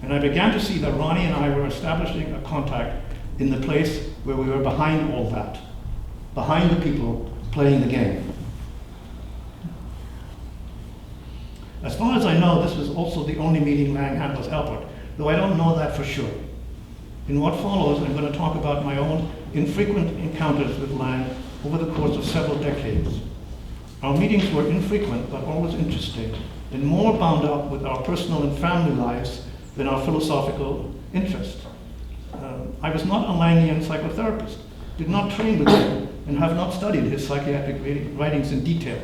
And I began to see that Ronnie and I were establishing a contact in the place where we were behind all that, behind the people playing the game. As far as I know, this was also the only meeting Laing had with Albert, though I don't know that for sure. In what follows, I'm going to talk about my own infrequent encounters with Laing over the course of several decades. Our meetings were infrequent, but always interesting, and more bound up with our personal and family lives than our philosophical interest. I was not a Langian psychotherapist, did not train with him, and have not studied his psychiatric writings in detail.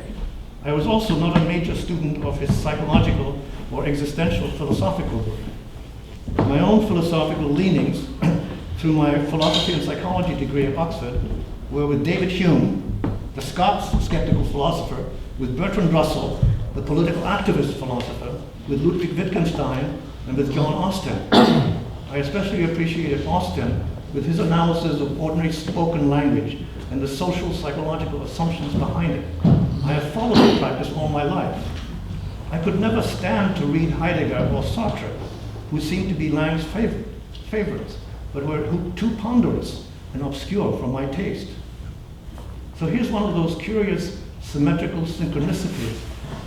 I was also not a major student of his psychological or existential philosophical work. My own philosophical leanings through my philosophy and psychology degree at Oxford were with David Hume, the Scots skeptical philosopher, with Bertrand Russell, the political activist philosopher, with Ludwig Wittgenstein, and with John Austin. I especially appreciated Austin with his analysis of ordinary spoken language and the social psychological assumptions behind it. I have followed the practice all my life. I could never stand to read Heidegger or Sartre, who seemed to be Lang's favorites, but were too ponderous and obscure for my taste. So here's one of those curious symmetrical synchronicities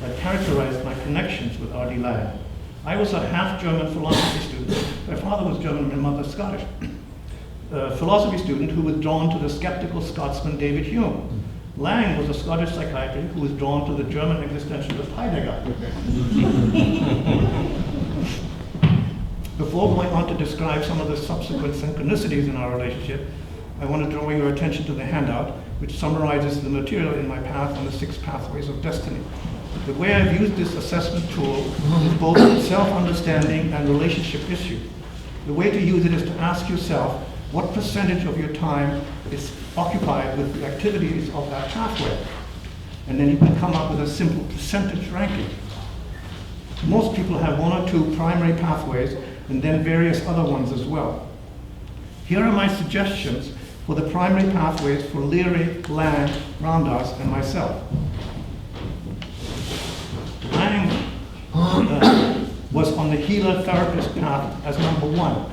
that characterized my connections with R.D. Laing. I was a half-German philosophy student. My father was German and my mother Scottish. A philosophy student who was drawn to the skeptical Scotsman David Hume. Laing was a Scottish psychiatrist who was drawn to the German existentialist Heidegger. Before going on to describe some of the subsequent synchronicities in our relationship, I want to draw your attention to the handout, which summarizes the material in my path on the 6 pathways of destiny. The way I've used this assessment tool is both a self-understanding and relationship issue. The way to use it is to ask yourself what percentage of your time is occupied with the activities of that pathway. And then you can come up with a simple percentage ranking. Most people have 1 or 2 primary pathways and then various other ones as well. Here are my suggestions for the primary pathways for Leary, Laing, Ramdas, and myself. Laing was on the healer-therapist path as number 1,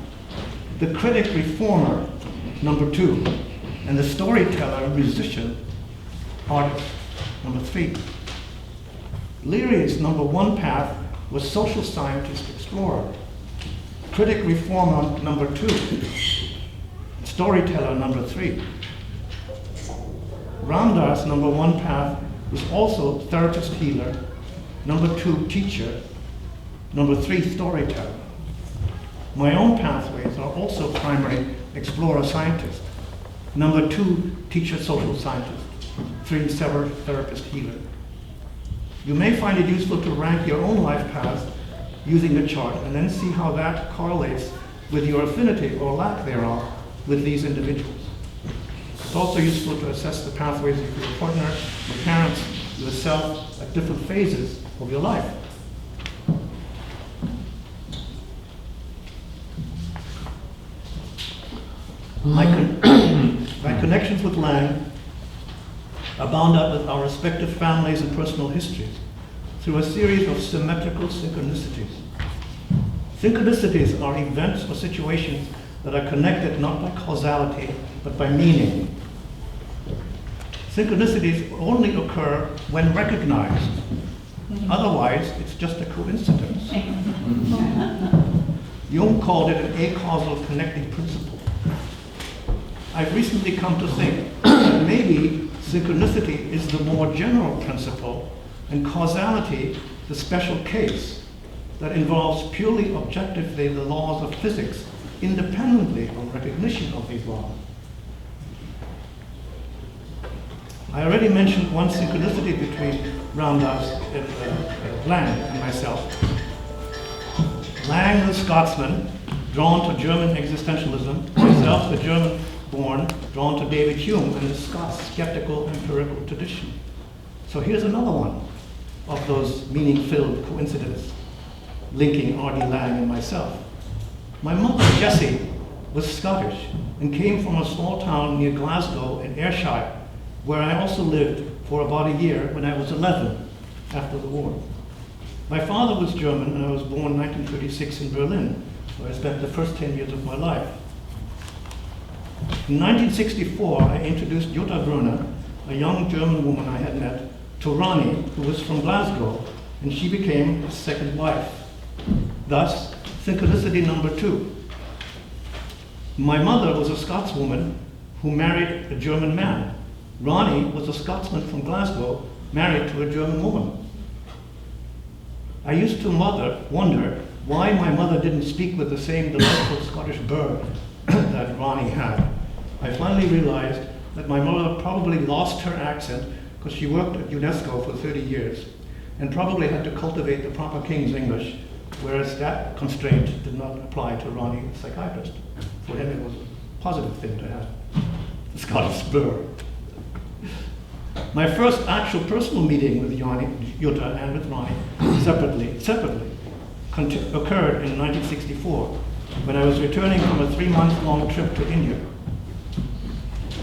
the critic reformer, number 2, and the storyteller, musician, artist, number 3. Leary's number 1 path was social scientist explorer, critic reformer, number 2, storyteller, number 3. Ramdas' number 1 path was also therapist healer, number 2 teacher, number 3 storyteller. My own pathways are also primary explorer scientist, number 2 teacher social scientist, 3 therapist healer. You may find it useful to rank your own life paths using a chart and then see how that correlates with your affinity or lack thereof with these individuals. It's also useful to assess the pathways of your partner, your parents, yourself at different phases of your life. My connections with Laing are bound up with our respective families and personal histories through a series of symmetrical synchronicities. Synchronicities are events or situations that are connected not by causality, but by meaning. Synchronicities only occur when recognized. Otherwise, it's just a coincidence. Jung called it an acausal connecting principle. I've recently come to think that maybe synchronicity is the more general principle and causality the special case that involves purely objectively the laws of physics independently of recognition of these laws. I already mentioned one synchronicity between Ramdas and Laing and myself. Laing, the Scotsman, drawn to German existentialism, myself, the German-born, drawn to David Hume and the Scots skeptical empirical tradition. So here's another one of those meaning-filled coincidences linking R.D. Laing and myself. My mother, Jessie, was Scottish and came from a small town near Glasgow in Ayrshire, where I also lived for about a year when I was 11 after the war. My father was German, and I was born in 1936 in Berlin, where I spent the first 10 years of my life. In 1964, I introduced Jutta Brunner, a young German woman I had met, to Ronnie, who was from Glasgow, and she became his second wife. Thus, synchronicity number 2. My mother was a Scotswoman who married a German man. Ronnie was a Scotsman from Glasgow, married to a German woman. I used to wonder why my mother didn't speak with the same delightful Scottish burr that Ronnie had. I finally realized that my mother probably lost her accent because she worked at UNESCO for 30 years and probably had to cultivate the proper King's English, whereas that constraint did not apply to Ronnie, the psychiatrist. For him, it was a positive thing to have the Scottish burr. My first actual personal meeting with Jutta and with Ronnie separately occurred in 1964 when I was returning from a 3-month-long trip to India,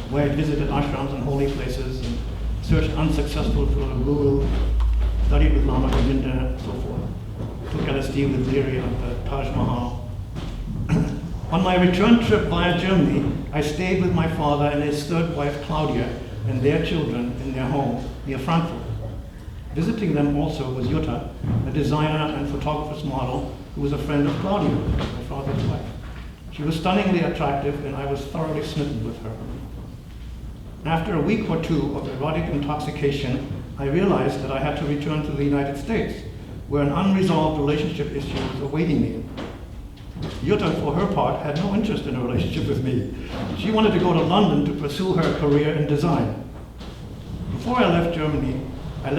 where I visited ashrams and holy places and searched unsuccessful for a guru, studied with Lama Govinda and so forth, took LSD with Leary at the Taj Mahal. On my return trip via Germany, I stayed with my father and his third wife, Claudia, and their children in their home near Frankfurt. Visiting them also was Jutta, a designer and photographer's model who was a friend of Claudia, my father's wife. She was stunningly attractive, and I was thoroughly smitten with her. After a week or two of erotic intoxication, I realized that I had to return to the United States, where an unresolved relationship issue was awaiting me. Jutta, for her part, had no interest in a relationship with me. She wanted to go to London to pursue her career in design. Before I left Germany, I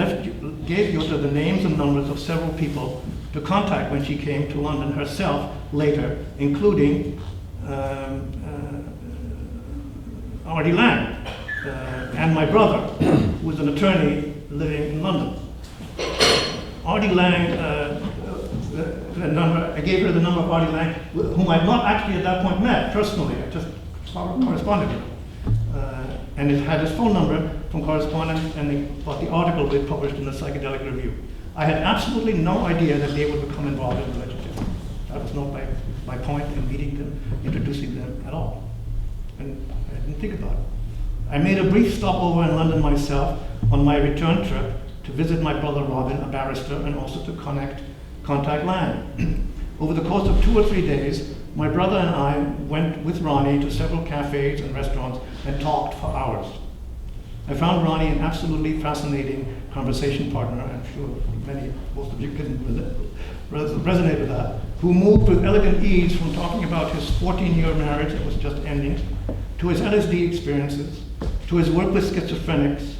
gave Jutta the names and numbers of several people to contact when she came to London herself later, including Artie Laing and my brother, who was an attorney living in London. Artie Laing, I gave her the number of Artie Laing, whom I'd not actually at that point met personally. I just corresponded with him. And it had his phone number from correspondence and the article we had published in the Psychedelic Review. I had absolutely no idea that they would become involved in a relationship. That was not my point in meeting them, introducing them at all. And I didn't think about it. I made a brief stopover in London myself on my return trip to visit my brother Robin, a barrister, and also to contact Laing. Over the course of 2 or 3 days, my brother and I went with Ronnie to several cafes and restaurants and talked for hours. I found Ronnie an absolutely fascinating conversation partner. I'm sure most of you can resonate with that, who moved with elegant ease from talking about his 14-year marriage that was just ending, to his LSD experiences, to his work with schizophrenics,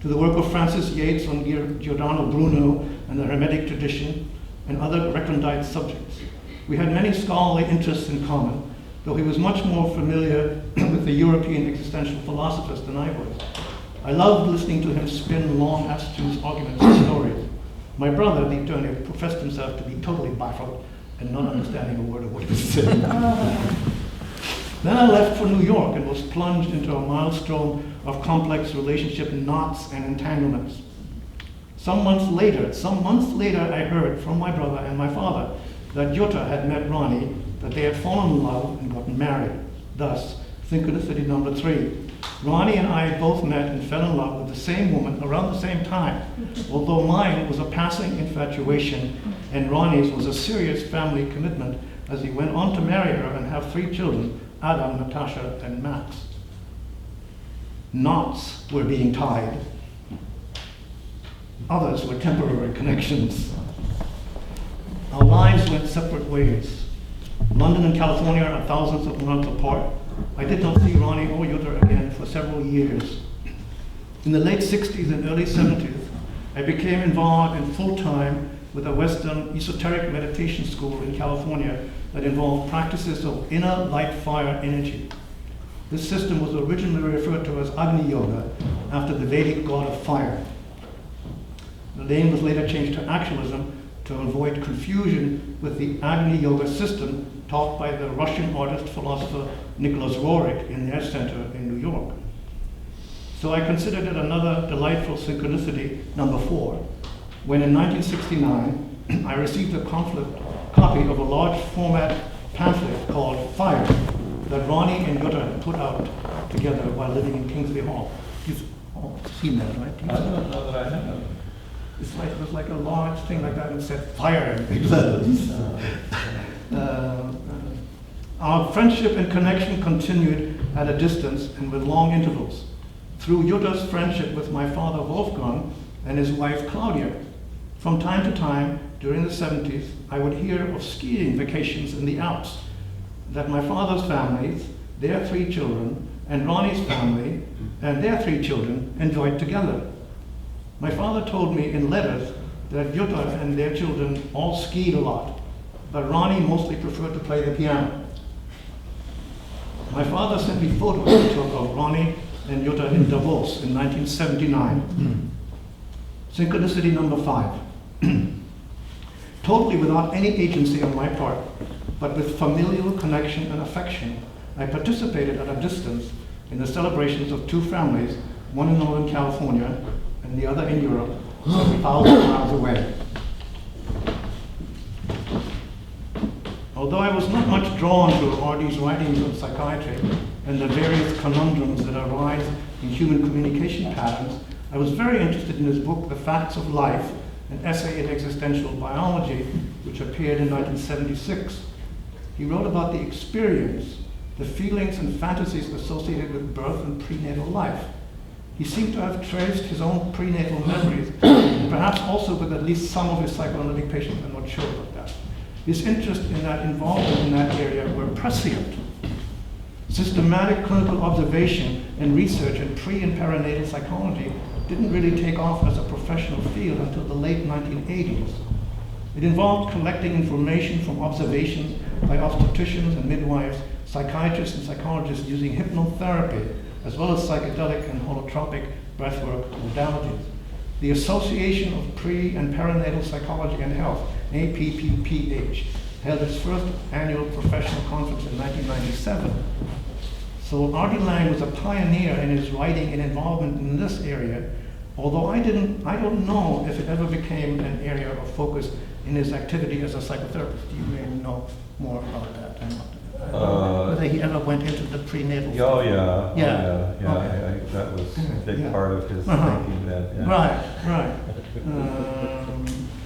to the work of Francis Yates on Giordano Bruno and the Hermetic tradition, and other recondite subjects. We had many scholarly interests in common, though he was much more familiar with the European existential philosophers than I was. I loved listening to him spin long, abstruse arguments and stories. My brother, the attorney, professed himself to be totally baffled and not understanding a word of what he was saying. Then I left for New York and was plunged into a maelstrom of complex relationship knots and entanglements. Some months later, I heard from my brother and my father that Jutta had met Ronnie, that they had fallen in love and gotten married. Thus, synchronicity number 3. Ronnie and I both met and fell in love with the same woman around the same time, although mine was a passing infatuation and Ronnie's was a serious family commitment, as he went on to marry her and have 3 children, Adam, Natasha, and Max. Knots were being tied. Others were temporary connections. Our lives went separate ways. London and California are thousands of miles apart. I did not see Ronnie or Jutta again for several years. In the late 60s and early 70s, I became involved in full-time with a Western esoteric meditation school in California that involved practices of inner light fire energy. This system was originally referred to as Agni Yoga, after the Vedic god of fire. The name was later changed to actualism to avoid confusion with the Agni Yoga system taught by the Russian artist-philosopher Nicholas Roerich in their center in New York. So I considered it another delightful synchronicity, number 4, when in 1969, I received a copy of a large format pamphlet called Fire that Ronnie and Jutta had put out together while living in Kingsley Hall. You've all seen that, right? I don't know that I have. It was like a large thing like that, and it said fire in big letters. Our friendship and connection continued at a distance and with long intervals. Through Jutta's friendship with my father Wolfgang and his wife Claudia, from time to time during the 70s, I would hear of skiing vacations in the Alps that my father's family, their 3 children, and Ronnie's family and their 3 children enjoyed together. My father told me in letters that Jutta and their children all skied a lot, but Ronnie mostly preferred to play the piano. My father sent me photos he took of Ronnie and Jutta in Davos in 1979. Synchronicity number 5. Totally without any agency on my part, but with familial connection and affection, I participated at a distance in the celebrations of 2 families, one in Northern California and the other in Europe, 7,000 miles away. Although I was not much drawn to R.D.'s writings on psychiatry and the various conundrums that arise in human communication patterns, I was very interested in his book, The Facts of Life, an essay in existential biology, which appeared in 1976. He wrote about the experience, the feelings and fantasies associated with birth and prenatal life. He seemed to have traced his own prenatal memories, and perhaps also with at least some of his psychoanalytic patients. I'm not sure about that. His interest in that involvement in that area were prescient. Systematic clinical observation and research in pre- and perinatal psychology didn't really take off as a professional field until the late 1980s. It involved collecting information from observations by obstetricians and midwives, psychiatrists and psychologists using hypnotherapy, as well as psychedelic and holotropic breathwork modalities. The Association of Pre- and Perinatal Psychology and Health, APPPH, held its first annual professional conference in 1997. So R.D. Laing was a pioneer in his writing and involvement in this area, although I don't know if it ever became an area of focus in his activity as a psychotherapist. You may know more about that. Whether he ever went into the prenatal. Oh yeah. Yeah. Okay. That was a big part of his thinking then. Yeah. Right.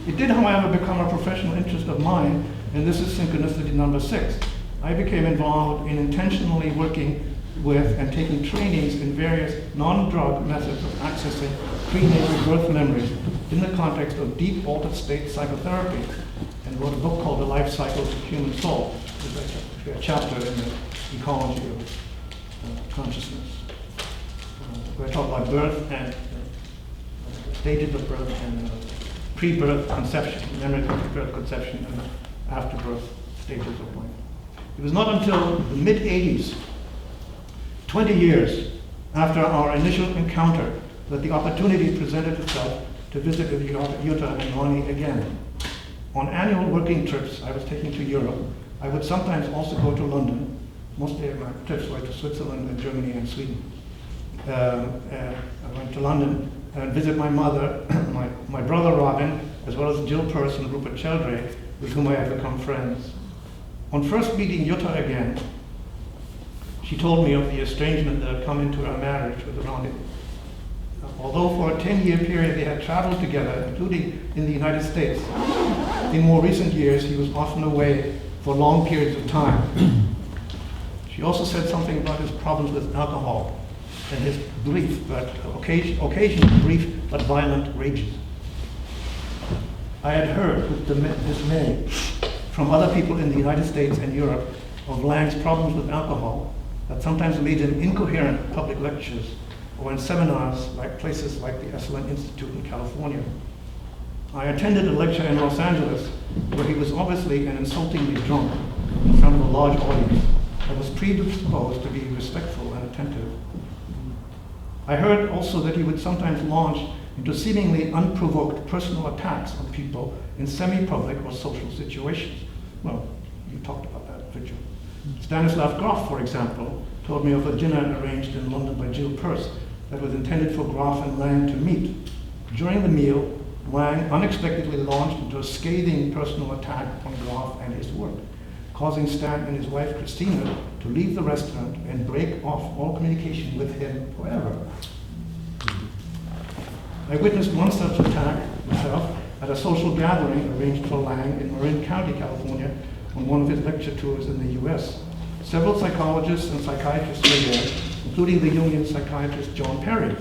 It did, however, become a professional interest of mine, and this is synchronicity number 6. I became involved in intentionally working with and taking trainings in various non-drug methods of accessing prenatal birth memories in the context of deep altered state psychotherapy, and wrote a book called The Life Cycle of the Human Soul. There's a chapter in the ecology of consciousness, where I talk about birth and stages of birth and pre-birth conception, memory of pre-birth conception, and after-birth stages of life. It was not until the mid-80s, 20 years after our initial encounter, that the opportunity presented itself to visit with Jutta and Ronnie again. On annual working trips I was taking to Europe, I would sometimes also go to London. Mostly my trips were to Switzerland and Germany and Sweden. I went to London and visit my mother, my brother Robin, as well as Jill Peirce and Rupert Sheldrake, with whom I had become friends. On first meeting Jutta again, she told me of the estrangement that had come into her marriage with Ronnie. Although for a 10-year period they had traveled together, including in the United States, in more recent years he was often away for long periods of time. She also said something about his problems with alcohol and his brief, but occasional brief but violent rages. I had heard with dismay from other people in the United States and Europe of Lang's problems with alcohol that sometimes made him incoherent public lectures or in seminars like places like the Esalen Institute in California. I attended a lecture in Los Angeles where he was obviously and insultingly drunk in front of a large audience that was predisposed to be respectful and attentive. I heard also that he would sometimes launch into seemingly unprovoked personal attacks on people in semi-public or social situations. Well, you talked about that, didn't you? Stanislav Grof, for example, told me of a dinner arranged in London by Jill Peirce that was intended for Grof and Lang to meet. During the meal, Laing unexpectedly launched into a scathing personal attack on Graf and his work, causing Stan and his wife Christina to leave the restaurant and break off all communication with him forever. I witnessed one such attack myself at a social gathering arranged for Laing in Marin County, California, on one of his lecture tours in the US. Several psychologists and psychiatrists were there, including the Jungian psychiatrist John Perry,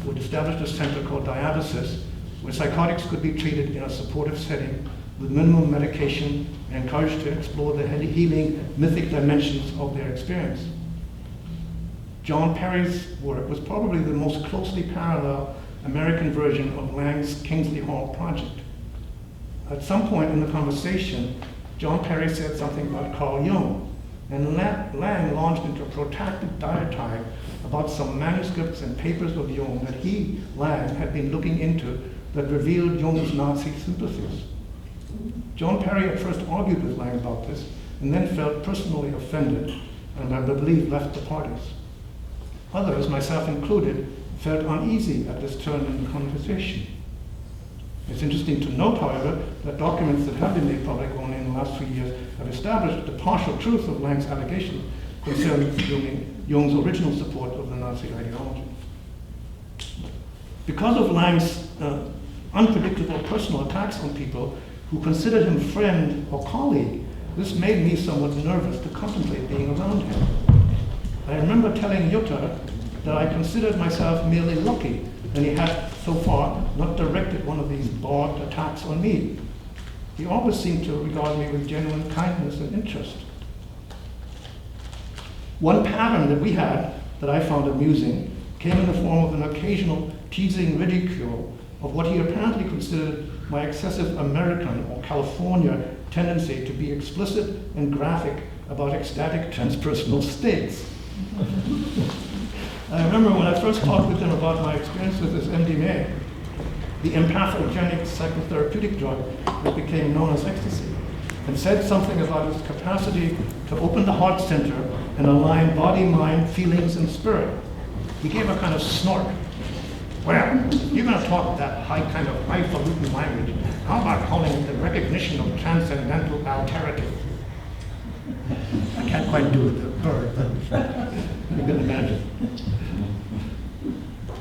who had established a center called Diathesis, where psychotics could be treated in a supportive setting with minimum medication and encouraged to explore the healing mythic dimensions of their experience. John Perry's work was probably the most closely parallel American version of Lang's Kingsley Hall project. At some point in the conversation, John Perry said something about Carl Jung, and Laing launched into a protracted diatribe about some manuscripts and papers of Jung that he, Laing, had been looking into that revealed Jung's Nazi sympathies. John Perry at first argued with Laing about this, and then felt personally offended, and I believe left the parties. Others, myself included, felt uneasy at this turn in the conversation. It's interesting to note, however, that documents that have been made public only in the last few years have established the partial truth of Lang's allegations concerning Jung's original support of the Nazi ideology. Because of Lang's unpredictable personal attacks on people who considered him friend or colleague, this made me somewhat nervous to contemplate being around him. I remember telling Jutta that I considered myself merely lucky that he had so far not directed one of these barbed attacks on me. He always seemed to regard me with genuine kindness and interest. One pattern that we had that I found amusing came in the form of an occasional teasing ridicule of what he apparently considered my excessive American or California tendency to be explicit and graphic about ecstatic transpersonal states. I remember when I first talked with him about my experience with this MDMA, the empathogenic psychotherapeutic drug that became known as ecstasy, and said something about its capacity to open the heart center and align body, mind, feelings, and spirit. He gave a kind of snort. Well, you're going to talk that kind of highfalutin language. How about calling it the recognition of transcendental alterity? I can't quite do it, the bird, but you can imagine.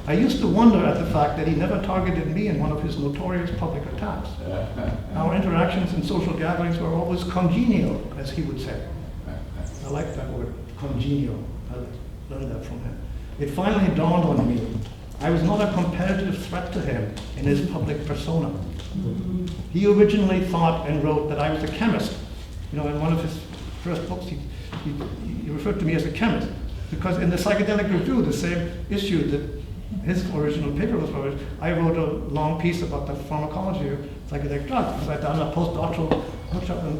I used to wonder at the fact that he never targeted me in one of his notorious public attacks. Our interactions in social gatherings were always congenial, as he would say. I like that word, congenial. I learned that from him. It finally dawned on me. I was not a competitive threat to him in his public persona. He originally thought and wrote that I was a chemist. You know, in one of his first books, he referred to me as a chemist, because in the Psychedelic Review, the same issue that his original paper was published, I wrote a long piece about the pharmacology of psychedelic drugs, because I'd done a postdoctoral workshop in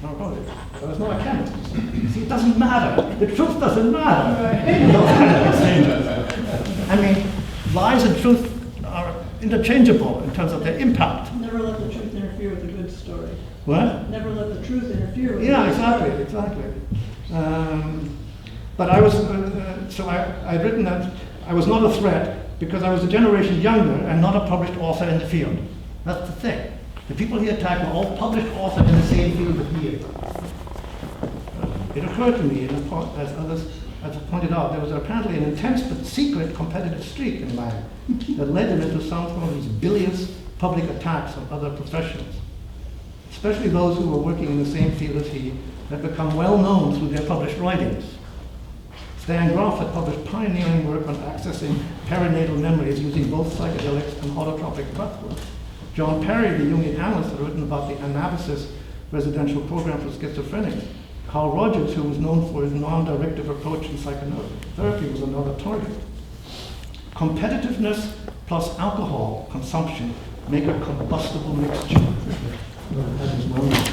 pharmacology. I was not a chemist. See, it doesn't matter. The truth doesn't matter. I mean, lies and truth are interchangeable in terms of their impact. Never let the truth interfere with a good story. What? Never let the truth interfere with Yeah, a good exactly. But I was, so I'd written that I was not a threat because I was a generation younger and not a published author in the field. That's the thing. The people he attacked were all published authors in the same field that he is. It occurred to me, as others have pointed out, there was apparently an intense but secret competitive streak in Laing that led him into some of these bilious public attacks on other professionals, especially those who were working in the same field as he, had become well known through their published writings. Stan Grof had published pioneering work on accessing perinatal memories using both psychedelics and holotropic breathwork. John Perry, the Jungian analyst, had written about the Anabasis residential program for schizophrenics. Carl Rogers, who was known for his non-directive approach in psychotherapy, was another target. Competitiveness plus alcohol consumption make a combustible mixture. That is well known.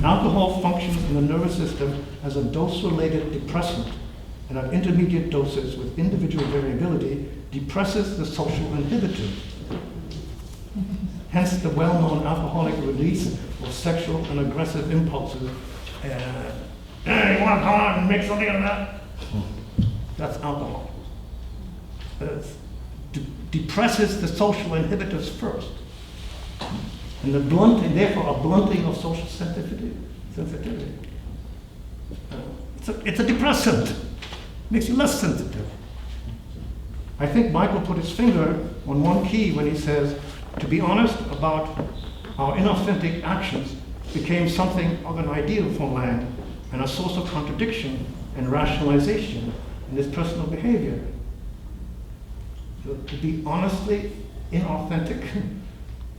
Alcohol functions in the nervous system as a dose-related depressant, and at intermediate doses with individual variability depresses the social inhibitor. Hence the well-known alcoholic release of sexual and aggressive impulses. Hey, you want to come on and make something of that? That's alcohol. depresses the social inhibitors first. And therefore a blunting of social sensitivity. It's a depressant. Makes you less sensitive. I think Michael put his finger on one key when he says, to be honest about our inauthentic actions became something of an ideal for Laing and a source of contradiction and rationalization in his personal behavior. To be honestly inauthentic,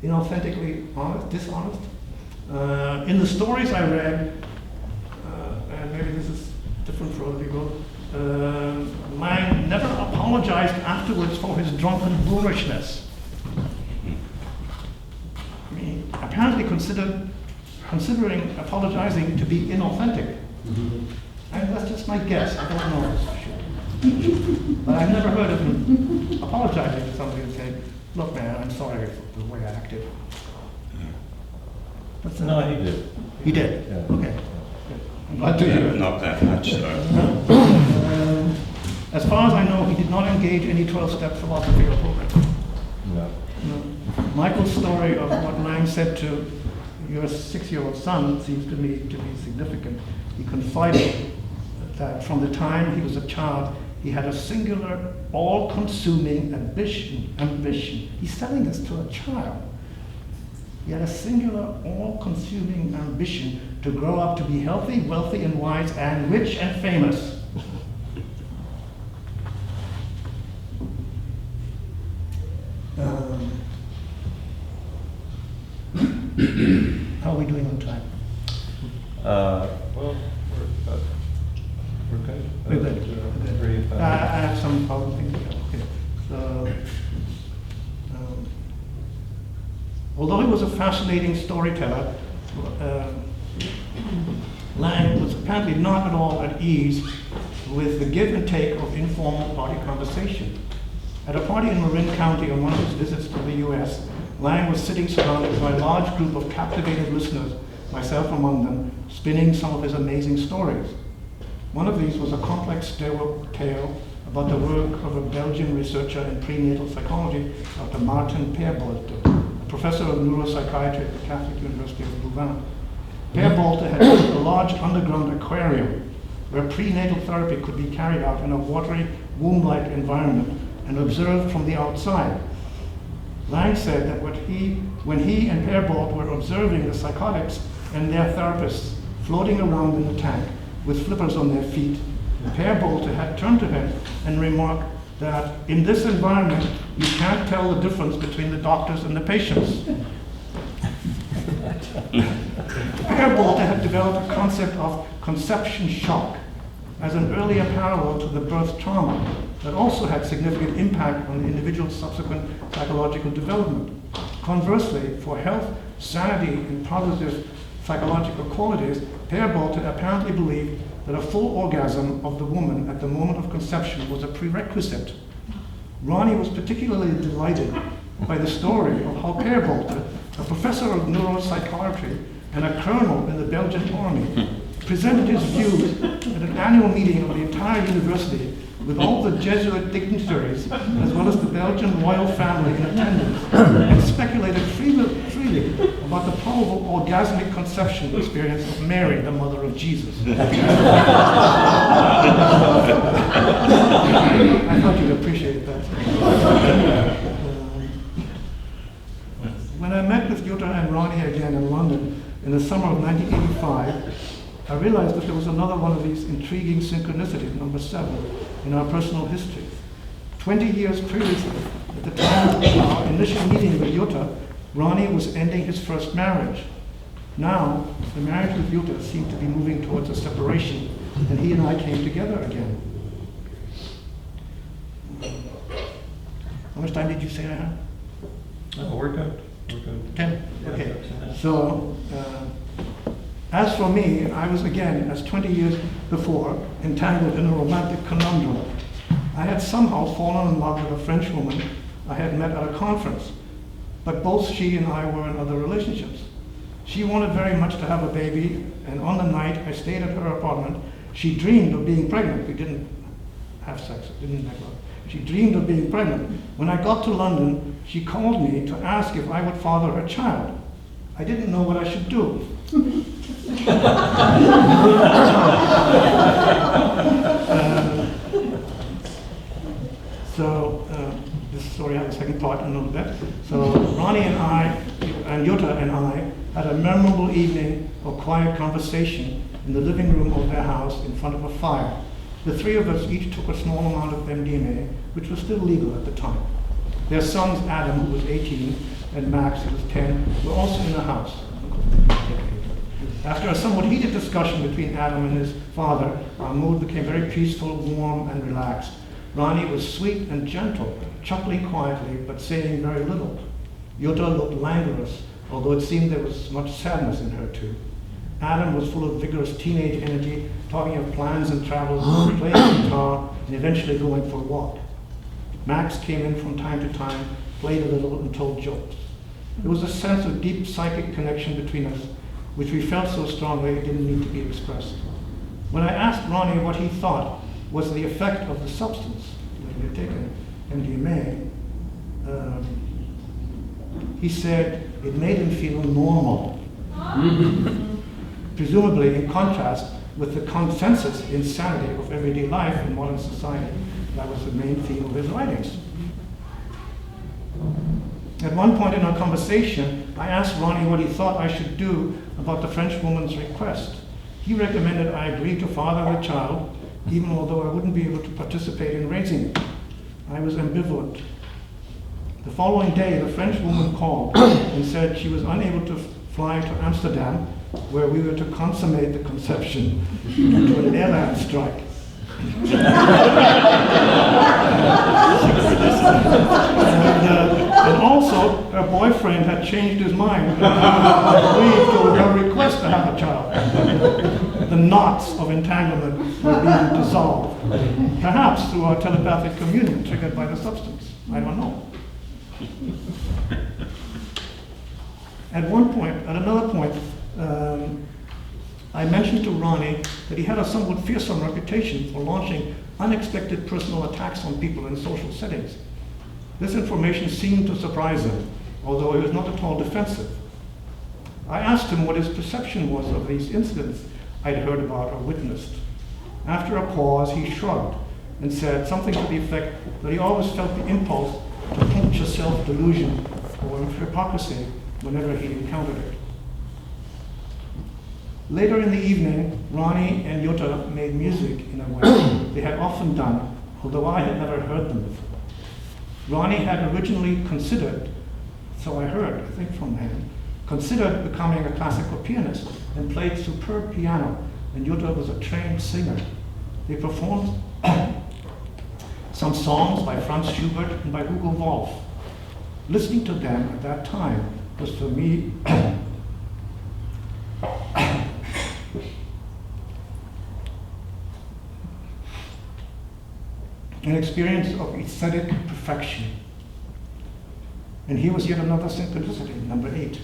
inauthentically honest, dishonest. In the stories I read, and maybe this is different for other people, Laing never apologized afterwards for his drunken boorishness. I mean, apparently considering apologizing to be inauthentic. And that's just my guess. I don't know this for sure. But I've never heard of him apologizing to somebody and saying, look man, I'm sorry for the way I acted. No, he did. He did? Yeah. Okay. I'm glad to hear it. Not that much, though. As far as I know, he did not engage any 12-step philosophy or program. No. No. Michael's story of what Laing said to your 6-year-old son seems to me to be significant. He confided that from the time he was a child, he had a singular, all-consuming ambition. He's telling this to a child. He had a singular, all-consuming ambition to grow up to be healthy, wealthy, and wise, and rich and famous. How are we doing on time? Well, we're good. We're good. Very fast. I have some other things. Okay. So, although he was a fascinating storyteller, Laing was apparently not at all at ease with the give and take of informal party conversation. At a party in Marin County on one of his visits to the US, Laing was sitting surrounded by a large group of captivated listeners, myself among them, spinning some of his amazing stories. One of these was a complex tale about the work of a Belgian researcher in prenatal psychology, Dr. Martin Peerbolte, a professor of neuropsychiatry at the Catholic University of Louvain. Peerbolte had built a large underground aquarium where prenatal therapy could be carried out in a watery, womb-like environment and observed from the outside. Laing said that when he and Peerbolte were observing the psychotics and their therapists floating around in the tank with flippers on their feet, Peerbolte had turned to him and remarked that in this environment, you can't tell the difference between the doctors and the patients. Peerbolte had developed a concept of conception shock as an earlier parallel to the birth trauma that also had significant impact on the individual's subsequent psychological development. Conversely, for health, sanity, and positive psychological qualities, Peerbolte apparently believed that a full orgasm of the woman at the moment of conception was a prerequisite. Ronnie was particularly delighted by the story of how Peerbolte, a professor of neuropsychiatry and a colonel in the Belgian army, presented his views at an annual meeting of the entire university with all the Jesuit dignitaries, as well as the Belgian royal family in attendance, and speculated freely about the probable orgasmic conception experience of Mary, the mother of Jesus. I thought you'd appreciate that. When I met with Jutta and Ronnie again in London in the summer of 1985, I realized that there was another one of these intriguing synchronicities, number 7, in our personal history. 20 years previously, at the time of our initial meeting with Jutta, Ronnie was ending his first marriage. Now, the marriage with Jutta seemed to be moving towards a separation, and he and I came together again. How much time did you say I had? No, we're good. We're good. 10? Okay. So, as for me, I was again, as 20 years before, entangled in a romantic conundrum. I had somehow fallen in love with a French woman I had met at a conference, but both she and I were in other relationships. She wanted very much to have a baby, and on the night I stayed at her apartment, she dreamed of being pregnant. We didn't have sex, didn't make love. She dreamed of being pregnant. When I got to London, she called me to ask if I would father her child. I didn't know what I should do. This story has a second part in a little bit. So Ronnie and I, and Jutta and I, had a memorable evening of quiet conversation in the living room of their house in front of a fire. The three of us each took a small amount of MDMA, which was still legal at the time. Their sons, Adam, who was 18, and Max, who was 10, were also in the house. After a somewhat heated discussion between Adam and his father, our mood became very peaceful, warm, and relaxed. Ronnie was sweet and gentle, chuckling quietly, but saying very little. Jutta looked languorous, although it seemed there was much sadness in her too. Adam was full of vigorous teenage energy, talking of plans and travels, playing guitar, and eventually going for a walk. Max came in from time to time, played a little, and told jokes. There was a sense of deep psychic connection between us, which we felt so strongly it didn't need to be expressed. When I asked Ronnie what he thought was the effect of the substance that he had taken, MDMA, he said it made him feel normal. Presumably in contrast with the consensus insanity of everyday life in modern society. That was the main theme of his writings. At one point in our conversation, I asked Ronnie what he thought I should do about the French woman's request. He recommended I agree to father the child, even although I wouldn't be able to participate in raising it. I was ambivalent. The following day, the French woman called and said she was unable to fly to Amsterdam, where we were to consummate the conception due to an airline strike. And also, her boyfriend had changed his mind and agreed to her request to have a child. The knots of entanglement were being dissolved, perhaps through our telepathic communion triggered by the substance. I don't know. At another point, I mentioned to Ronnie that he had a somewhat fearsome reputation for launching unexpected personal attacks on people in social settings. This information seemed to surprise him, although he was not at all defensive. I asked him what his perception was of these incidents I'd heard about or witnessed. After a pause, he shrugged and said something to the effect that he always felt the impulse to puncture self-delusion or hypocrisy whenever he encountered it. Later in the evening, Ronnie and Jutta made music in a way they had often done, although I had never heard them before. Ronnie had originally considered, so I heard, I think from him, considered becoming a classical pianist and played superb piano, and Jutta was a trained singer. They performed some songs by Franz Schubert and by Hugo Wolf. Listening to them at that time was for me an experience of aesthetic perfection. And here was yet another synchronicity, number 8.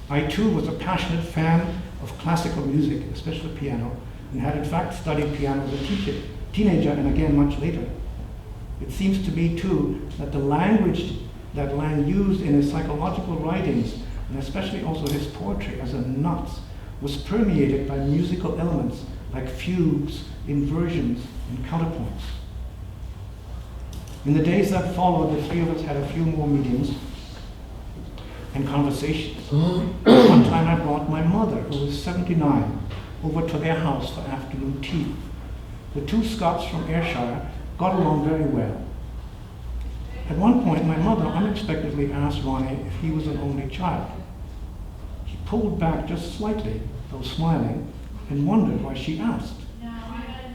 I too was a passionate fan of classical music, especially piano, and had in fact studied piano as a teenager and again much later. It seems to me too that the language that Laing used in his psychological writings, and especially also his poetry as a nuts, was permeated by musical elements like fugues, inversions, and counterpoints. In the days that followed, the three of us had a few more meetings and conversations. One time I brought my mother, who was 79, over to their house for afternoon tea. The two Scots from Ayrshire got along very well. At one point, my mother unexpectedly asked Ronnie if he was an only child. He pulled back just slightly, though smiling, and wondered why she asked.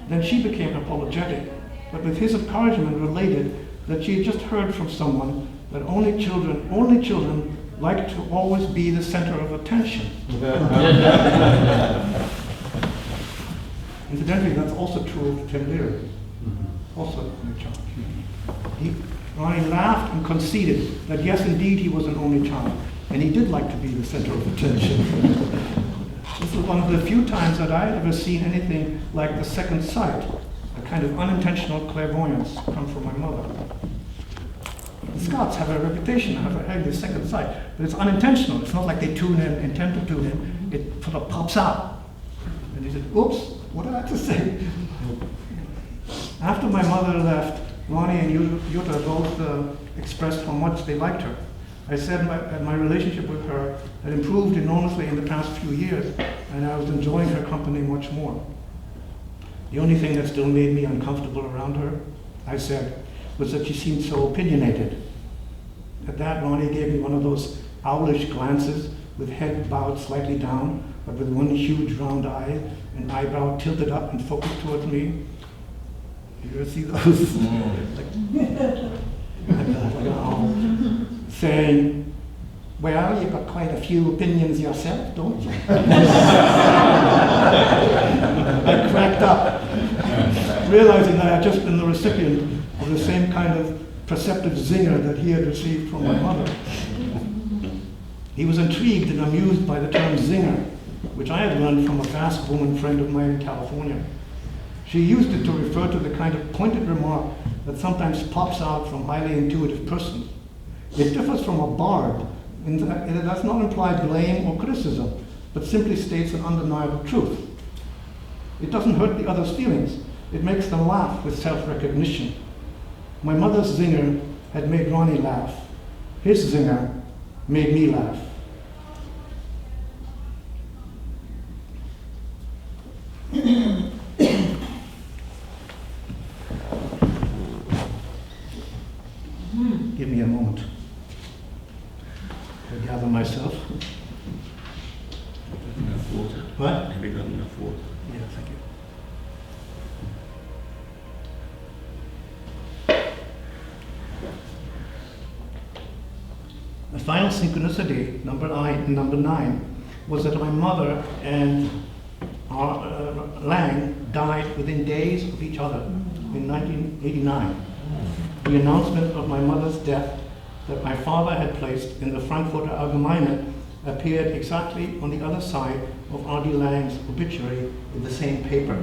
Then she became apologetic, but with his encouragement related that she had just heard from someone that only children like to always be the center of attention. Incidentally, that's also true of Tim Leary, also only child. Ronnie laughed and conceded that yes, indeed, he was an only child, and he did like to be the center of attention. This was one of the few times that I had ever seen anything like the second sight, a kind of unintentional clairvoyance come from my mother. The Scots have a reputation of having this second sight, but it's unintentional. It's not like they tune in, intend to tune in. It sort of pops out. And he said, oops, what did I have to say? After my mother left, Ronnie and Jutta both expressed how much they liked her. I said my relationship with her had improved enormously in the past few years, and I was enjoying her company much more. The only thing that still made me uncomfortable around her, I said, was that she seemed so opinionated. At that, Ronnie gave me one of those owlish glances with head bowed slightly down, but with one huge round eye and eyebrow tilted up and focused towards me. You ever see those? like that, like an owl. Saying, well, you've got quite a few opinions yourself, don't you? I cracked up, realizing that I had just been the recipient of the same kind of perceptive zinger that he had received from my mother. He was intrigued and amused by the term zinger, which I had learned from a vast woman friend of mine in California. She used it to refer to the kind of pointed remark that sometimes pops out from highly intuitive persons. It differs from a barb in that it does not imply blame or criticism, but simply states an undeniable truth. It doesn't hurt the other's feelings. It makes them laugh with self-recognition. My mother's zinger had made Ronnie laugh. His zinger made me laugh. Give me a moment to gather myself. Enough water. What? Have you got enough water? Yeah, thank you. The final synchronicity, number 9, was that my mother and Laing died within days of each other in 1989. The announcement of my mother's death that my father had placed in the Frankfurter Allgemeine appeared exactly on the other side of R.D. Laing's obituary in the same paper.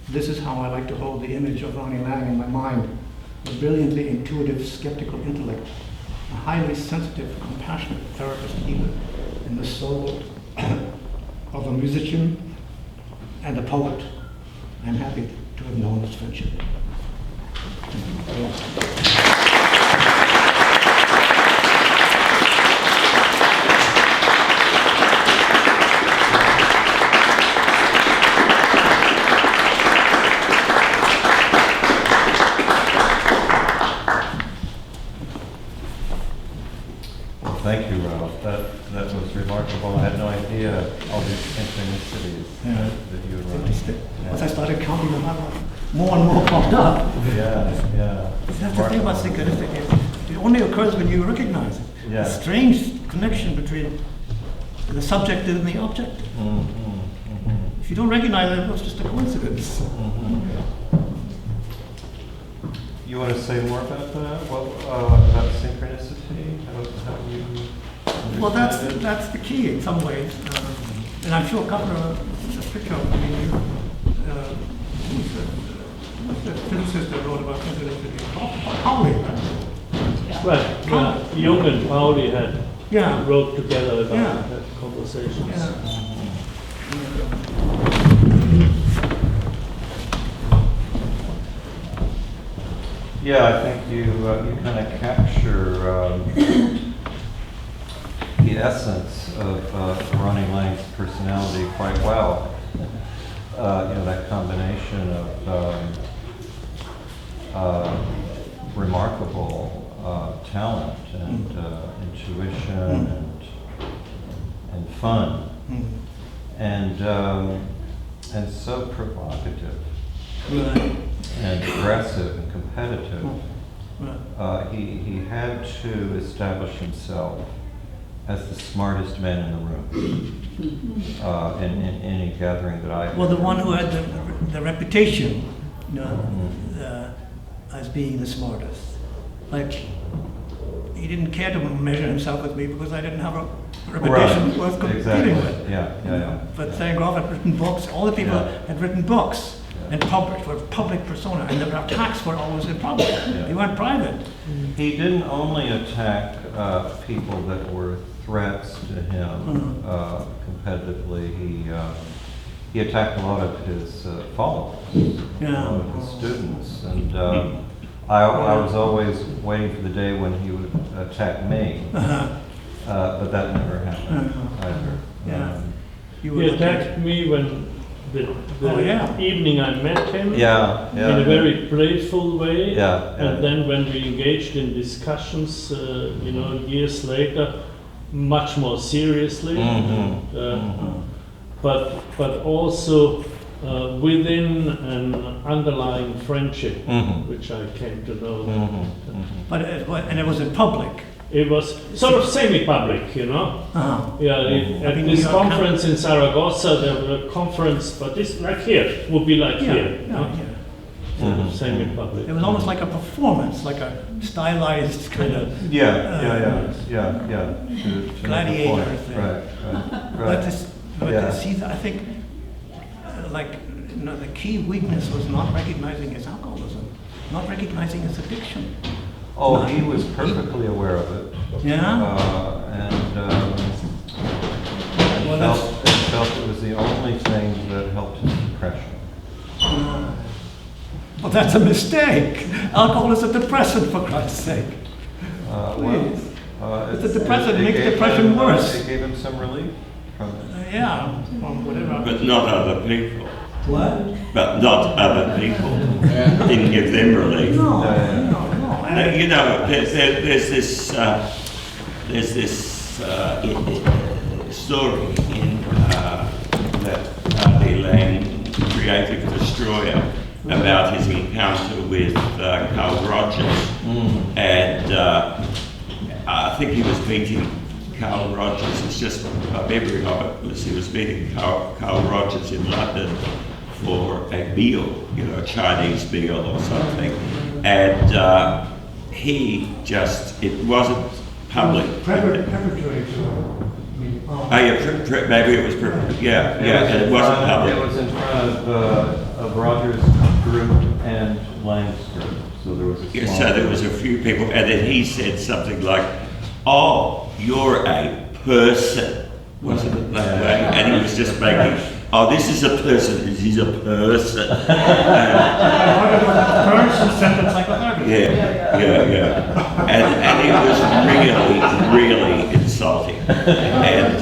This is how I like to hold the image of Ronnie Laing in my mind: a brilliantly intuitive, skeptical intellect, a highly sensitive, compassionate therapist healer in the soul of a musician and a poet. I'm happy to have known this friendship. Thank you, Ralph. That was remarkable. I had no idea all these synchronicities that you were running. Once I started counting them up, more and more popped up. Yeah. That's the thing about synchronicity. It only occurs when you recognize it. Yeah. A strange connection between the subject and the object. If you don't recognize it, it's just a coincidence. You want to say more about that? About synchronicity? How you Well, understand it? that's the key in some ways. And I'm sure a couple of a picture of what's the physicist that wrote about synchronicity? Pauli, right? Right, Jung and Pauli had Yeah. wrote together about Yeah. that conversations. Yeah. Yeah, I think you kind of capture the essence of Ronnie Laing's personality quite well. That combination of remarkable talent and intuition and fun, and so provocative. Right. And aggressive and competitive. Right. He had to establish himself as the smartest man in the room in any gathering that I. Well, the one who had the reputation, as being the smartest. Like, he didn't care to measure himself with me because I didn't have a reputation worth competing with. Yeah. But Van Gogh had written books, all the people Yeah. had written books and public, were public persona, and their attacks were always in public. Yeah. They weren't private. He didn't only attack people that were threats to him competitively. He attacked a lot of his followers, a lot of his students, and I was always waiting for the day when he would attack me, but that never happened either. Yeah. You He attacked me when the evening I met him in a very playful way, and then when we engaged in discussions, years later, much more seriously, but also within an underlying friendship, which I came to know. But it was in public. It was sort of semi-public, at this conference in Zaragoza, there was a conference, but this, like here, would be like here. Sort of semi-public. It was almost like a performance, like a stylized kind of gladiator thing. Right. But see, I think, the key weakness was not recognizing his alcoholism, not recognizing his addiction. Oh, he was perfectly aware of it. Yeah? Felt it was the only thing that helped his depression. Well, that's a mistake. Alcohol is a depressant, for Christ's sake. It's a depressant, it makes depression worse. It gave him some relief from it. Whatever. But not other people. What? But not other people. Didn't give them relief. No. There's this story in that Laing, Creative Destroyer, about his encounter with Carl Rogers, and I think he was meeting Carl Rogers. It's just my memory of it was he was meeting Carl Rogers in London for a meal, a Chinese meal or something, and it wasn't public. Preparatory maybe it was preparatory. And it wasn't public. It was in front of Rogers' group and Lang's group, so there was a small So there was a few people, and then he said something like, "Oh, you're a person," wasn't it that way? And he was just making, "Oh, this is a person. He's a person." And it was really insulting. And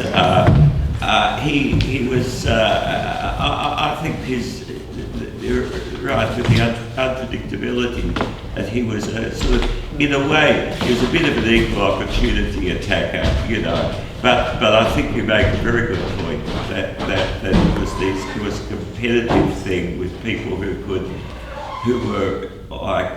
he was, I think you're right with the unpredictability, that he was sort of, in a way, he was a bit of an equal opportunity attacker, But I think you make a very good point that it was a competitive thing with people who were like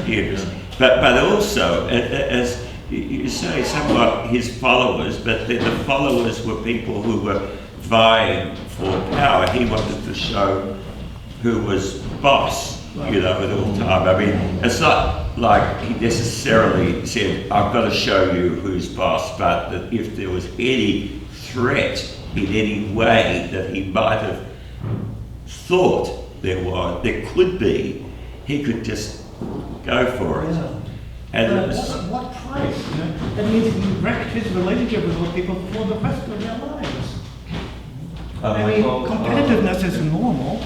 peers. But also, as you say, somewhat his followers, but then the followers were people who were vying for power. He wanted to show who was boss, at all time. I mean, it's not like he necessarily said, "I've got to show you who's boss," but that if there was any threat in any way that he might have thought there could be, he could just go for it. And it was, what price? That means he wrecked his relationship with those people for the rest of their lives. Competitiveness is normal.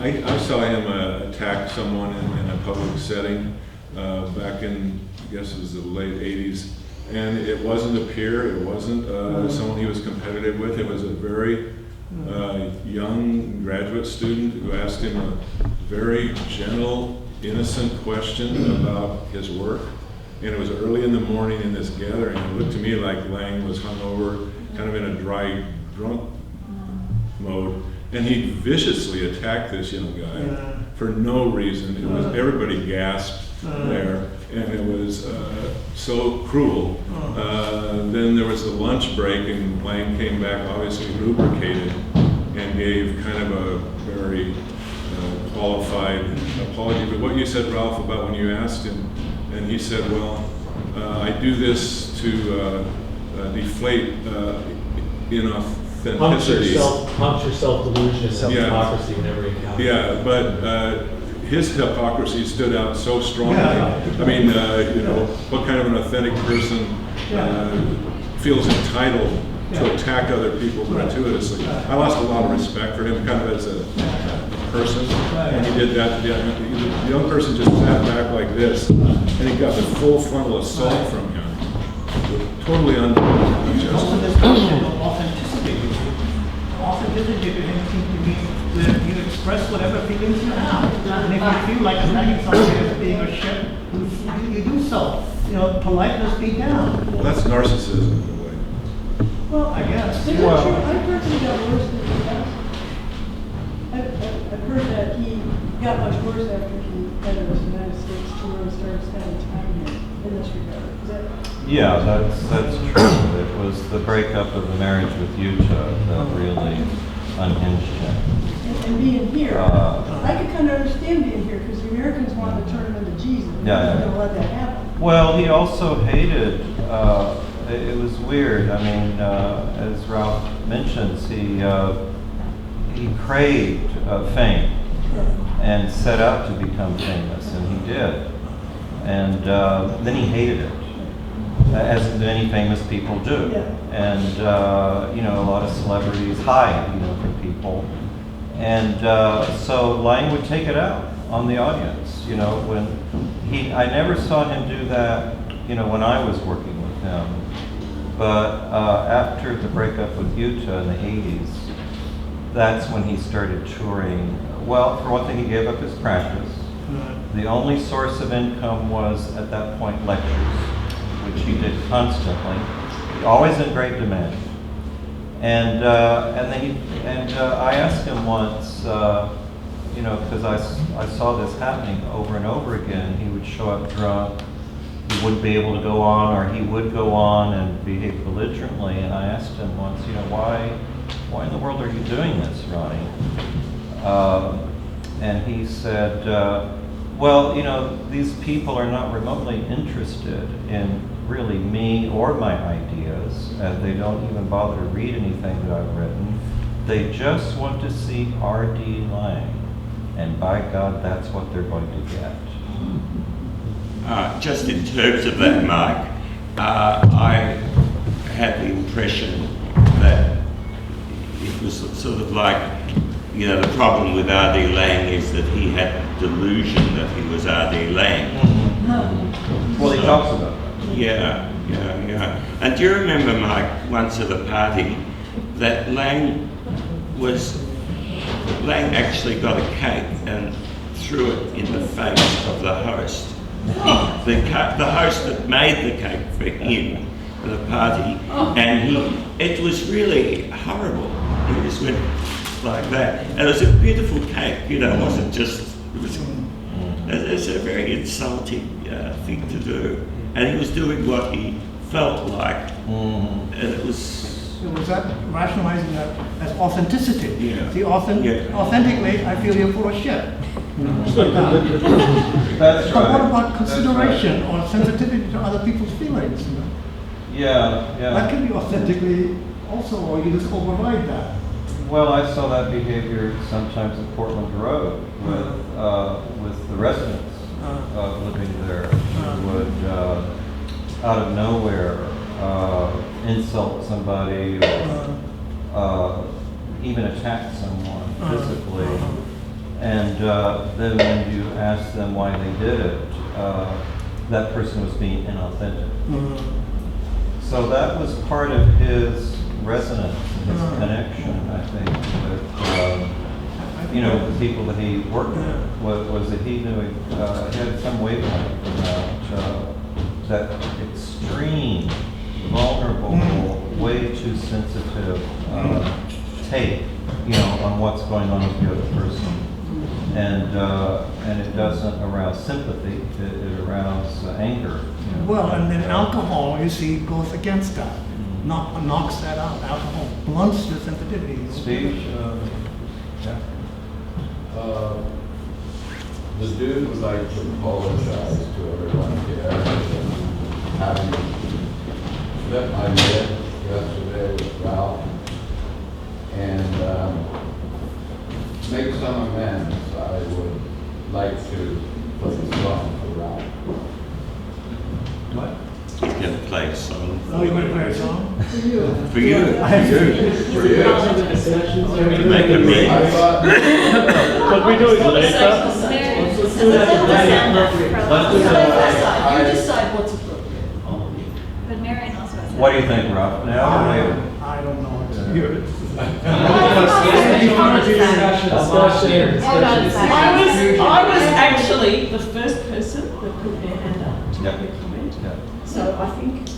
I saw him attack someone in a public setting back in, I guess it was the late 80s. And it wasn't a peer, it wasn't someone he was competitive with. It was a very young graduate student who asked him a very gentle, innocent question about his work. And it was early in the morning in this gathering. It looked to me like Laing was hungover, kind of in a dry, drunk mode. And he viciously attacked this young guy for no reason. It was, everybody gasped there, and it was so cruel. Then there was a lunch break, and Laing came back obviously lubricated and gave kind of a very qualified apology. But what you said, Ralph, about when you asked him, and he said, well, I do this to deflate inauthenticity. Pump yourself delusion and self-hypocrisy whenever you encounter. Yeah, but his hypocrisy stood out so strongly. Yeah. I mean, what kind of an authentic person feels entitled to attack other people gratuitously? I lost a lot of respect for him, kind of as a person, and he did that. The young person just sat back like this, and he got the full frontal assault from him. Totally unjust. Also, this question of authenticity. Authenticity to him seems to mean that you express whatever feelings you have. And if you feel like attacking somebody as being a shit, you do so. Politeness be down. Well, that's narcissism in a way. Well, I guess. Isn't it true? I personally got worse than he does. I've heard that he got much worse after he headed the United States tour and started spending time here in this regard. Is that? Yeah, that's true. It was the breakup of the marriage with Utah that really unhinged him. And being here, I could kind of understand being here because the Americans wanted to turn him into Jesus. And Yeah. they weren't going to let that happen. Well, he also hated, it was weird. I mean, as Ralph mentions, he craved fame and set out to become famous, and he did. And then he hated it, as many famous people do. Yeah. And, a lot of celebrities hide, from people. And so Laing would take it out on the audience, when I never saw him do that, when I was working with him. But after the breakup with Utah in the 80s, that's when he started touring. Well, for one thing, he gave up his practice. The only source of income was, at that point, lectures, which he did constantly, always in great demand. And I asked him once, because I saw this happening over and over again. He would show up drunk, he wouldn't be able to go on, or he would go on and behave belligerently. And I asked him once, why in the world are you doing this, Ronnie? And he said, well, these people are not remotely interested in really me or my ideas. They don't even bother to read anything that I've written. They just want to see R.D. Laing. And by God, that's what they're going to get. Just in terms of that, Mike, I had the impression that it was sort of like, the problem with R.D. Laing is that he had the delusion that he was R.D. Laing. Well, he talks about that. Yeah. And do you remember, Mike, once at a party, that Laing actually got a cake and threw it in the face of the host. The host that made the cake for him at the party, and it was really horrible. He just went like that, and it was a beautiful cake. It wasn't just. It's a very insulting thing to do, and he was doing what he felt like, and it was. Was that rationalizing that as authenticity? Yeah. See, authentically, I feel you're full of shit. That's But what right. about consideration or sensitivity to other people's feelings? Yeah. That can be authentically also, or you just override that. Well, I saw that behavior sometimes at Portland Road with the residents living there who would, out of nowhere, insult somebody or even attack someone physically. And then when you ask them why they did it, that person was being inauthentic. So that was part of his resonance, his connection, I think, with the people that he worked with, was that he knew he had some wavelength about that extreme, vulnerable, way too sensitive take, on what's going on with the other person. And it doesn't arouse sympathy, it arouses anger. Well, and then alcohol, you see, goes against that. Knocks that out. Alcohol blunts the sensitivity. Speech, yeah. The dude would like to apologize to everyone here for having flipped my lid yesterday with Ralph and make some amends. I would like to play a song for Ralph. What? He's going to play a song. Oh, you're going to play a song? For you. For you. To make a meeting. I thought, But we do it later. You decide what's appropriate. But Marion also has. What do you think, Ralph? Now or later? I don't know. It's- I was actually the first person that put their hand up to Yep. make a comment. Yeah. So I think,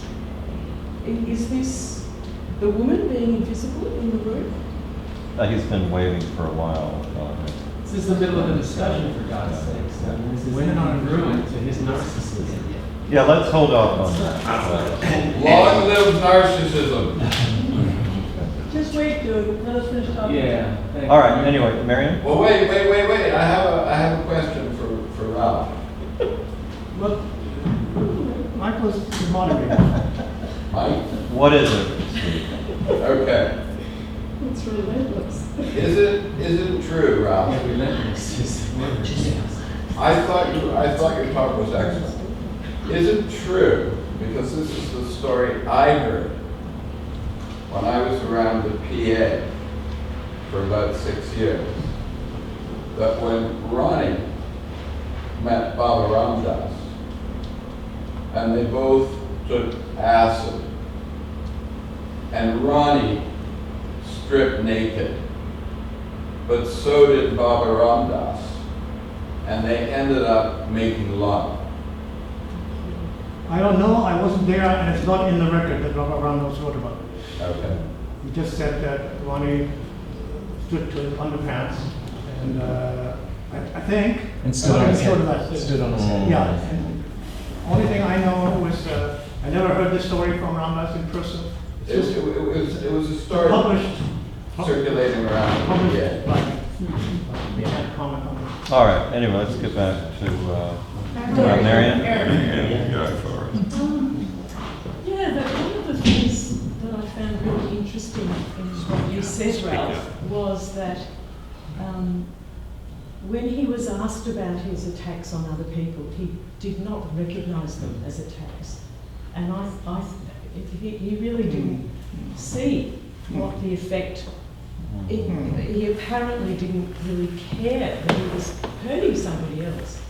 is this the woman being invisible in the room? He's been waiting for a while. This is the middle of a discussion, for God's sakes. I mean, this is Women are congruent to his narcissism. Yeah, let's hold off on that. long live narcissism. Just wait, dude, let us finish talking. Yeah. thank All you. right, anyway, Marion? Well, wait. I have a question for Ralph. But Mike was the moderator. Mike? What is it? Okay. It's relentless. Is it true, Ralph? Yeah, relentless is the word. I thought your talk was excellent. Is it true, because this is the story I heard when I was around the PA for about 6 years, that when Ronnie met Baba Ramdas and they both took acid and Ronnie stripped naked, but so did Baba Ramdas, and they ended up making love. I don't know, I wasn't there, and it's not in the record that Robert Randolph wrote about. Okay. He just said that Ronnie stripped to his underpants, and I think. And stood on his Sort head. of that. Stood on his head. Yeah, and only thing I know was, I never heard this story from Ramdas in person. It was a story Published. circulating around. Published, Yeah. like, they had comment on it. All right, anyway, let's get back to Marion. Yeah, go for it. One of the things that I found really interesting in what you said, Ralph, was that when he was asked about his attacks on other people, he did not recognise them as attacks. And he really didn't see what the effect. He apparently didn't really care that he was hurting somebody else,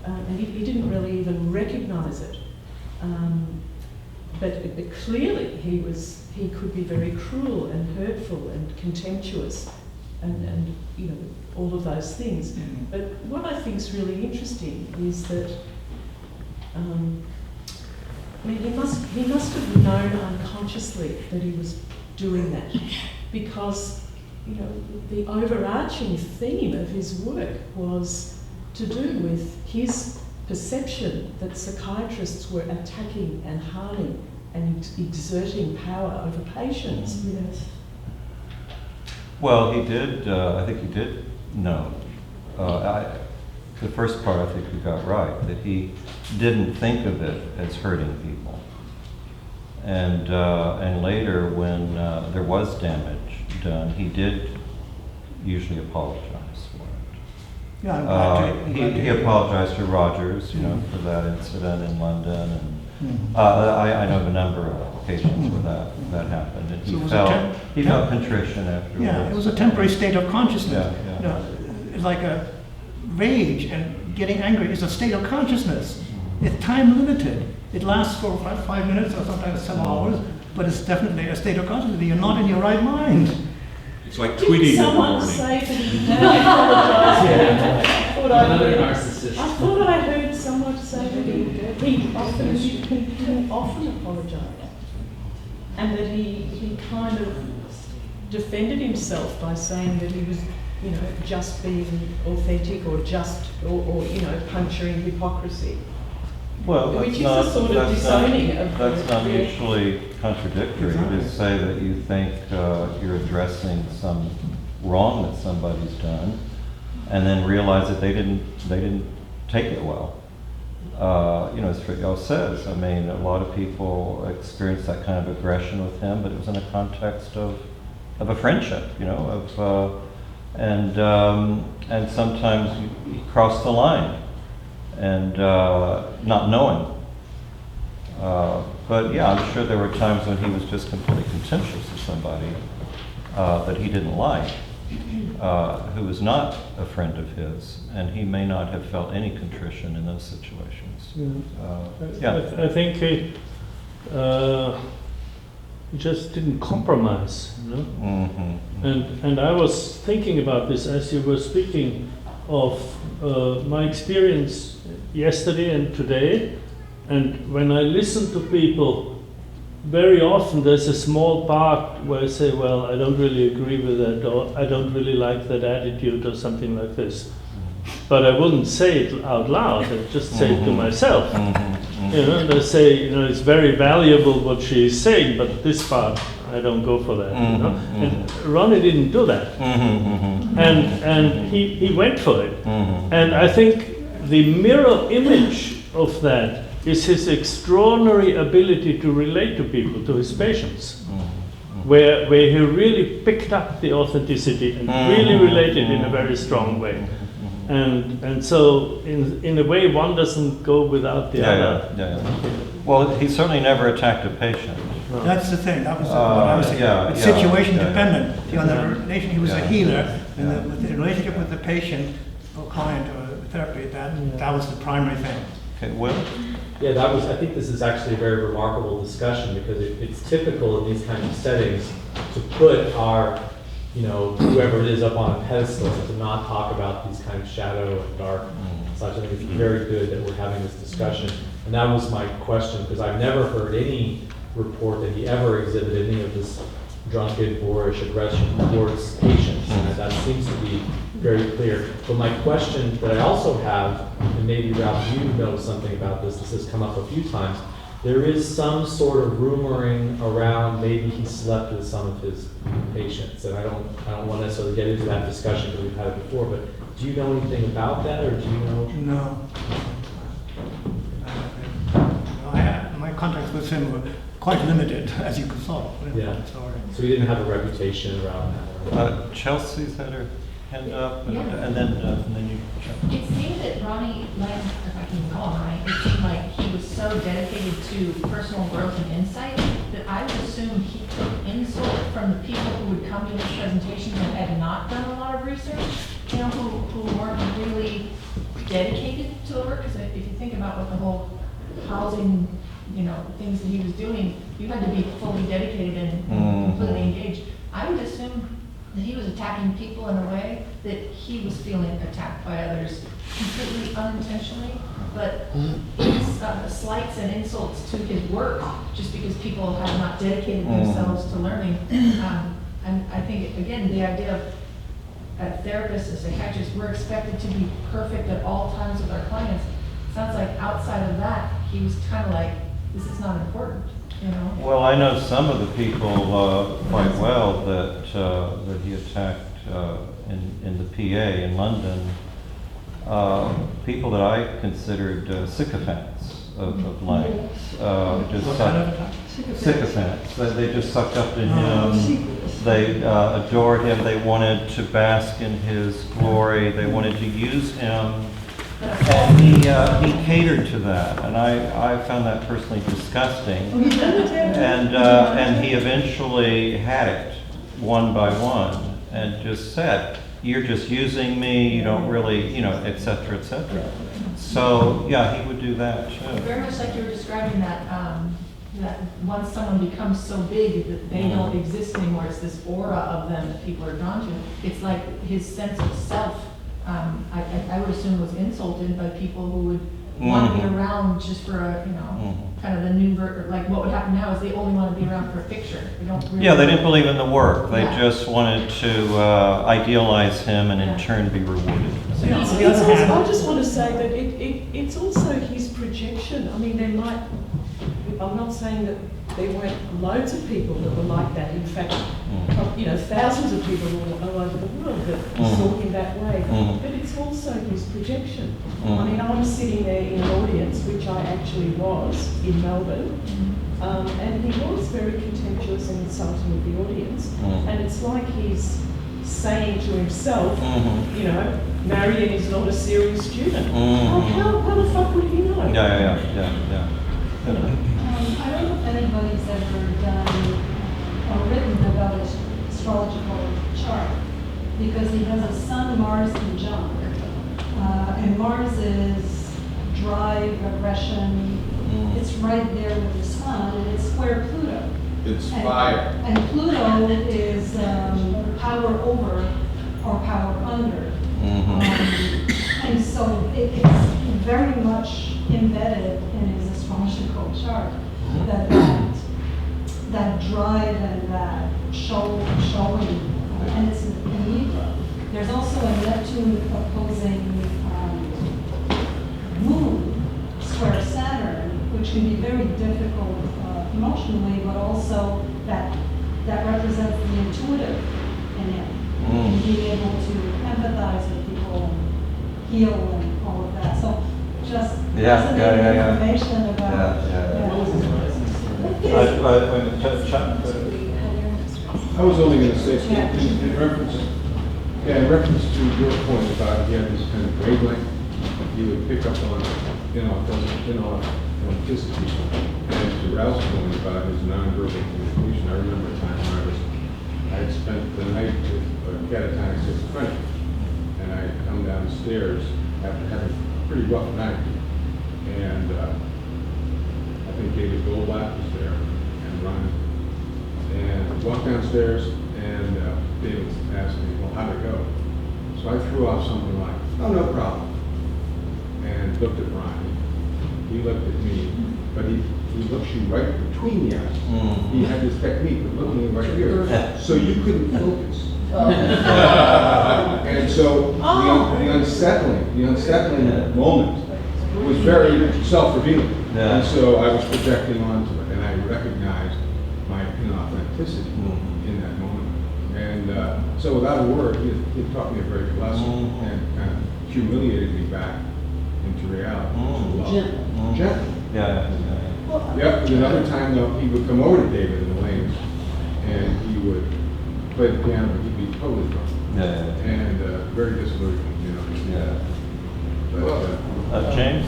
and he didn't really even recognise it. But clearly he could be very cruel and hurtful and contemptuous, and you know, all of those things. But what I think is really interesting is that I mean, he must have known unconsciously that he was doing that, because you know, the overarching theme of his work was to do with his perception that psychiatrists were attacking and harming and exerting power over patients. Yes. Well, he did, I think he did know. The first part I think you got right, that he didn't think of it as hurting people. And later when there was damage done, he did usually apologize for it. Yeah, I'm glad to- He apologized to Rogers, you know, for that incident in London, and I know of a number of occasions where that happened, and So it was he felt contrition afterwards. Yeah, it was a temporary state of consciousness. Yeah. You know, it's like a rage and getting angry is a state of consciousness. It's time limited. It lasts for 5 minutes or sometimes some hours, but it's definitely a state of consciousness. You're not in your right mind. It's like tweeting in the Someone morning. say that he apologised. Another narcissist. I thought I heard someone say that he often apologised, and that he kind of defended himself by saying that he was, you know, just being authentic or you know, puncturing hypocrisy. Well, Which that's is not, a sort of that's not, disowning of that's the not real- mutually contradictory to say that you think you're addressing some wrong that somebody's done, and then realized that they didn't take it well. As Fritjof says, I mean, a lot of people experienced that kind of aggression with him, but it was in a context of a friendship, and sometimes he crossed the line, and not knowing. But yeah, I'm sure there were times when he was just completely contemptuous of somebody that he didn't like, who was not a friend of his, and he may not have felt any contrition in those situations. I think he just didn't compromise, And I was thinking about this as you were speaking of my experience yesterday and today, and when I listen to people, very often there's a small part where I say, well, I don't really agree with that, or I don't really like that attitude, or something like this. But I wouldn't say it out loud, I'd just say it to myself. And I say, it's very valuable what she is saying, but this part, I don't go for that. And Ronnie didn't do that. And he went for it. And I think the mirror image of that is his extraordinary ability to relate to people, to his patients, where he really picked up the authenticity and really related in a very strong way. And so, in a way, one doesn't go without the other. Well, he certainly never attacked a patient. No. That's the thing. That was what I was saying. It's situation dependent. See, on the relation, he was a healer, and the relationship with the patient or client or therapy, that was the primary thing. Okay, Will? Yeah, I think this is actually a very remarkable discussion, because it's typical in these kinds of settings to put our, whoever it is up on a pedestal, to not talk about these kind of shadow and dark such. I think it's very good that we're having this discussion. And that was my question, because I've never heard any report that he ever exhibited any of this drunken, boorish aggression towards patients, and that seems to be very clear. But my question that I also have, and maybe Ralph, you know something about this has come up a few times, there is some sort of rumoring around maybe he slept with some of his patients, and I don't want to necessarily get into that discussion because we've had it before, but do you know anything about that, or do you know? No. My contacts with him were quite limited, as you could saw. Yeah. So he didn't have a reputation around that. Chelsea's had her hand up, and then you. It seemed that Ronnie Laing, if I can call him Ronnie, it seemed like he was so dedicated to personal growth and insight that I would assume he took insult from the people who would come to his presentations and had not done a lot of research, who weren't really dedicated to the work. Because if you think about what the whole housing, things that he was doing, you had to be fully dedicated and completely engaged. I would assume that he was attacking people in a way that he was feeling attacked by others, completely unintentionally, but slights and insults to his work just because people have not dedicated themselves to learning. And I think, again, the idea of a therapist, a psychiatrist, we're expected to be perfect at all times with our clients. It sounds like outside of that, he was kind of like, this is not important. Well, I know some of the people quite well that he attacked in the PA in London. People that I considered sycophants of Laing. Sycophants. They just sucked up to him. They adored him. They wanted to bask in his glory. They wanted to use him. And he catered to that, and I found that personally disgusting. And he eventually had it one by one, and just said, "You're just using me. You don't really, et cetera, et cetera." So yeah, he would do that too. Very much like you were describing that. That once someone becomes so big that they don't exist anymore, it's this aura of them that people are drawn to. It's like his sense of self. I would assume was insulted by people who would want to be around just for a, kind of the new like what would happen now is they only want to be around for a picture. They don't really they didn't believe in the work. They just wanted to idealize him and in turn be rewarded. I just want to say that it's also his projection. I mean, I'm not saying that there weren't loads of people that were like that. In fact, thousands of people all over the world that saw him that way. But it's also his projection. I mean, I was sitting there in an audience, which I actually was in Melbourne, and he was very contemptuous and insulting of the audience. And it's like he's saying to himself, Marion is not a serious student. How the fuck would he know? Yeah. I don't know if anybody's ever done or written about his astrological chart, because he has a Sun, Mars, and junk. And Mars is drive, aggression. It's right there with the Sun, and it's square Pluto. It's fire. And Pluto is power over or power under. And so it's very much embedded in his astrological chart that drive and that showing, and it's in Libra. There's also a Neptune opposing Moon square Saturn, which can be very difficult emotionally, but also that represents the intuitive in him. And being able to empathize with people and heal and all of that. So just fascinating information about. I was only going to say, in reference to your point about he had this kind of wavelength, he would pick up on inauthenticity. And to Ralph's point about his nonverbal communication, I remember a time when I had spent the night with a catatonic schizophrenic, and I had come downstairs after having a pretty rough night, and I think David Goldblatt was there, and Ron, and walked downstairs, and David asked me, well, how'd it go? So I threw off something like, oh, no problem, and looked at Ron. He looked at me, but he looks you right between the eyes. He had this technique of looking right here, so you couldn't focus. And so the unsettling moment was very self-revealing. And so I was projecting onto it, and I recognized my inauthenticity in that moment. And so without a word, he taught me a very good lesson and kind of humiliated me back into reality. Gently. Yep, and another time though, he would come over to David in the Laing, and he would play the piano, but he'd be totally drunk. And very disillusioned, But, James?